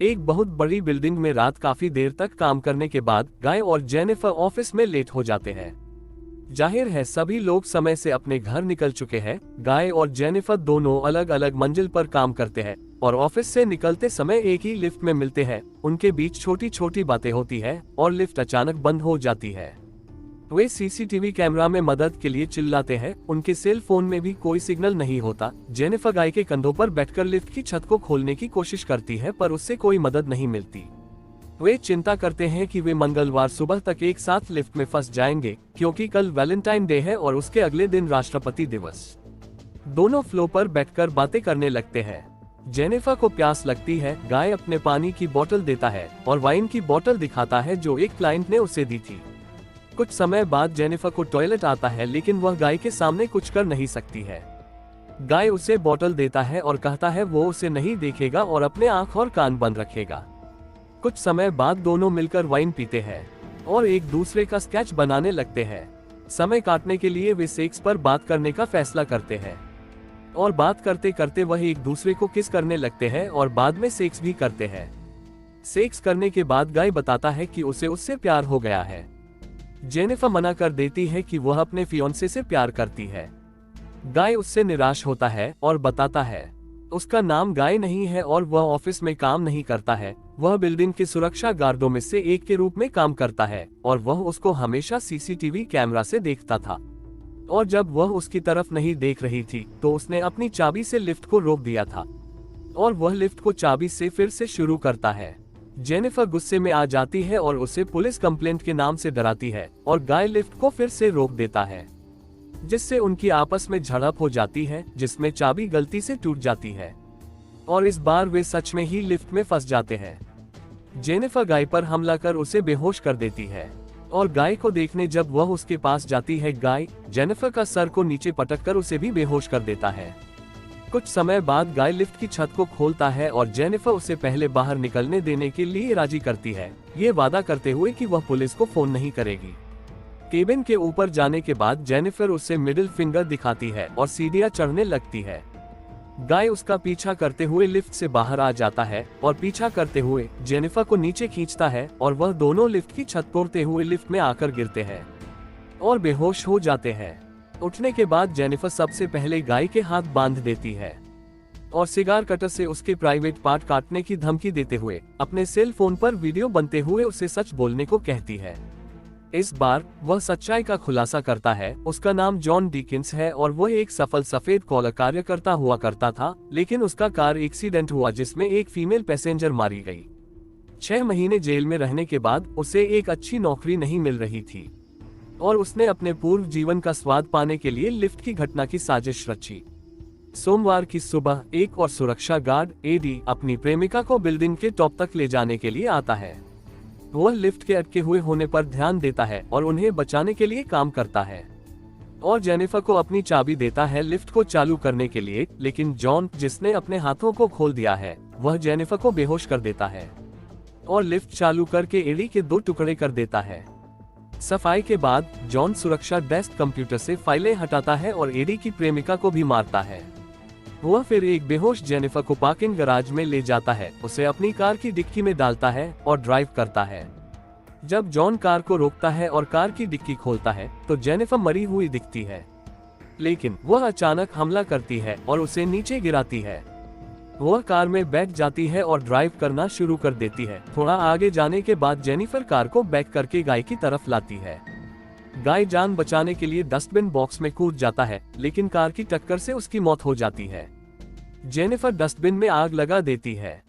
एक बहुत बड़ी बिल्डिंग में रात काफी देर तक काम करने के बाद गाय और जेनिफर ऑफिस में लेट हो जाते हैं। जाहिर है सभी लोग समय से अपने घर निकल चुके हैं। गाय और जेनिफर दोनों अलग अलग मंजिल पर काम करते हैं और ऑफिस से निकलते समय एक ही लिफ्ट में मिलते हैं। उनके बीच छोटी छोटी बातें होती है और लिफ्ट अचानक बंद हो जाती है। वे सीसीटीवी कैमरा में मदद के लिए चिल्लाते हैं। उनके सेल फोन में भी कोई सिग्नल नहीं होता। जेनिफर गाय के कंधों पर बैठकर लिफ्ट की छत को खोलने की कोशिश करती है पर उससे कोई मदद नहीं मिलती। वे चिंता करते हैं कि वे मंगलवार सुबह तक एक साथ लिफ्ट में फंस जाएंगे क्योंकि कल वैलेंटाइन डे है और उसके अगले दिन राष्ट्रपति दिवस। दोनों फ्लोर पर बैठकर बातें करने लगते हैं। जेनिफर को प्यास लगती है। गाय अपने पानी की बोतल देता है और वाइन की बोतल दिखाता है जो एक क्लाइंट ने उसे दी थी। कुछ समय बाद जेनिफर को टॉयलेट आता है लेकिन वह गाय के सामने कुछ कर नहीं सकती है। गाय उसे बोतल देता है और कहता है वो उसे नहीं देखेगा और अपने आंख और कान बंद रखेगा। कुछ समय बाद दोनों मिलकर वाइन पीते हैं और एक दूसरे का स्केच बनाने लगते हैं। समय काटने के लिए वे सेक्स पर बात करने का फैसला करते हैं और बात करते करते वह एक दूसरे को किस करने लगते हैं और बाद में सेक्स भी करते हैं। सेक्स करने के बाद गाय बताता है कि उसे उससे प्यार हो गया है। जेनिफर मना कर देती है कि वह अपने फियोंसे से प्यार करती है। गाय उससे निराश होता है और बताता है उसका नाम गाय नहीं है और वह ऑफिस में काम नहीं करता है। वह बिल्डिंग के सुरक्षा गार्डों में से एक के रूप में काम करता है और वह उसको हमेशा सीसीटीवी कैमरा से देखता था और जब वह उसकी तरफ नहीं देख रही थी तो उसने अपनी चाबी से लिफ्ट को रोक दिया था और वह लिफ्ट को चाबी से फिर से शुरू करता है। जेनिफर गुस्से में आ जाती है और उसे पुलिस कंप्लेंट के नाम से डराती है और गाय लिफ्ट को फिर से रोक देता है जिससे उनकी आपस में झड़प हो जाती है जिसमें चाबी गलती से टूट जाती है और इस बार वे सच में ही लिफ्ट में फंस जाते हैं। जेनिफर गाय पर हमला कर उसे बेहोश कर देती है और गाय को देखने जब वह उसके पास जाती है गाय जेनिफर का सर को नीचे पटक कर उसे भी बेहोश कर देता है। कुछ समय बाद गाय लिफ्ट की छत को खोलता है और जेनिफर उसे पहले बाहर निकलने देने के लिए राजी करती है, ये वादा करते हुए कि वह पुलिस को फोन नहीं करेगी। केबिन के ऊपर जाने के बाद जेनिफर उसे मिडिल फिंगर दिखाती है और सीढ़ियां चढ़ने लगती है। गाय उसका पीछा करते हुए लिफ्ट से बाहर आ जाता है और पीछा करते हुए जेनिफर को नीचे खींचता है और वह दोनों लिफ्ट की छत तोड़ते हुए लिफ्ट में आकर गिरते हैं और बेहोश हो जाते हैं। उठने के बाद जेनिफर सबसे पहले गाय के हाथ बांध देती है और सिगार कटर से उसके प्राइवेट पार्ट काटने की धमकी देते हुए अपने सेल फोन पर वीडियो बनते हुए उसे सच बोलने को कहती है। इस बार वह सच्चाई का खुलासा करता है। उसका नाम जॉन डिकिंस है और वह एक सफल सफेद कॉलर कार्यकर्ता हुआ करता था लेकिन उसका कार एक्सीडेंट हुआ जिसमें एक फीमेल पैसेंजर मारी गई। 6 महीने जेल में रहने के बाद उसे एक अच्छी नौकरी नहीं मिल रही थी और उसने अपने पूर्व जीवन का स्वाद पाने के लिए लिफ्ट की घटना की साजिश रची। सोमवार की सुबह एक और सुरक्षा गार्ड एडी अपनी प्रेमिका को बिल्डिंग के टॉप तक ले जाने के लिए आता है। वह लिफ्ट के अटके हुए होने पर ध्यान देता है और उन्हें बचाने के लिए काम करता है और जेनिफर को अपनी चाबी देता है लिफ्ट को चालू करने के लिए, लेकिन जॉन जिसने अपने हाथों को खोल दिया है वह जेनिफर को बेहोश कर देता है और लिफ्ट चालू करके एडी के 2 टुकड़े कर देता है। सफाई के बाद जॉन सुरक्षा डेस्क कंप्यूटर से फाइलें हटाता है और एडी की प्रेमिका को भी मारता है। वह फिर एक बेहोश जेनिफर को पार्किंग गैराज में ले जाता है, उसे अपनी कार की डिक्की में डालता है और ड्राइव करता है। जब जॉन कार को रोकता है और कार की डिक्की खोलता है तो जेनिफर मरी हुई दिखती है, लेकिन वह अचानक हमला करती है और उसे नीचे गिराती है। वह कार में बैठ जाती है और ड्राइव करना शुरू कर देती है। थोड़ा आगे जाने के बाद जेनिफर कार को बैक करके गाय की तरफ लाती है। गाय जान बचाने के लिए डस्टबिन बॉक्स में कूद जाता है लेकिन कार की टक्कर से उसकी मौत हो जाती है। जेनिफर डस्टबिन में आग लगा देती है।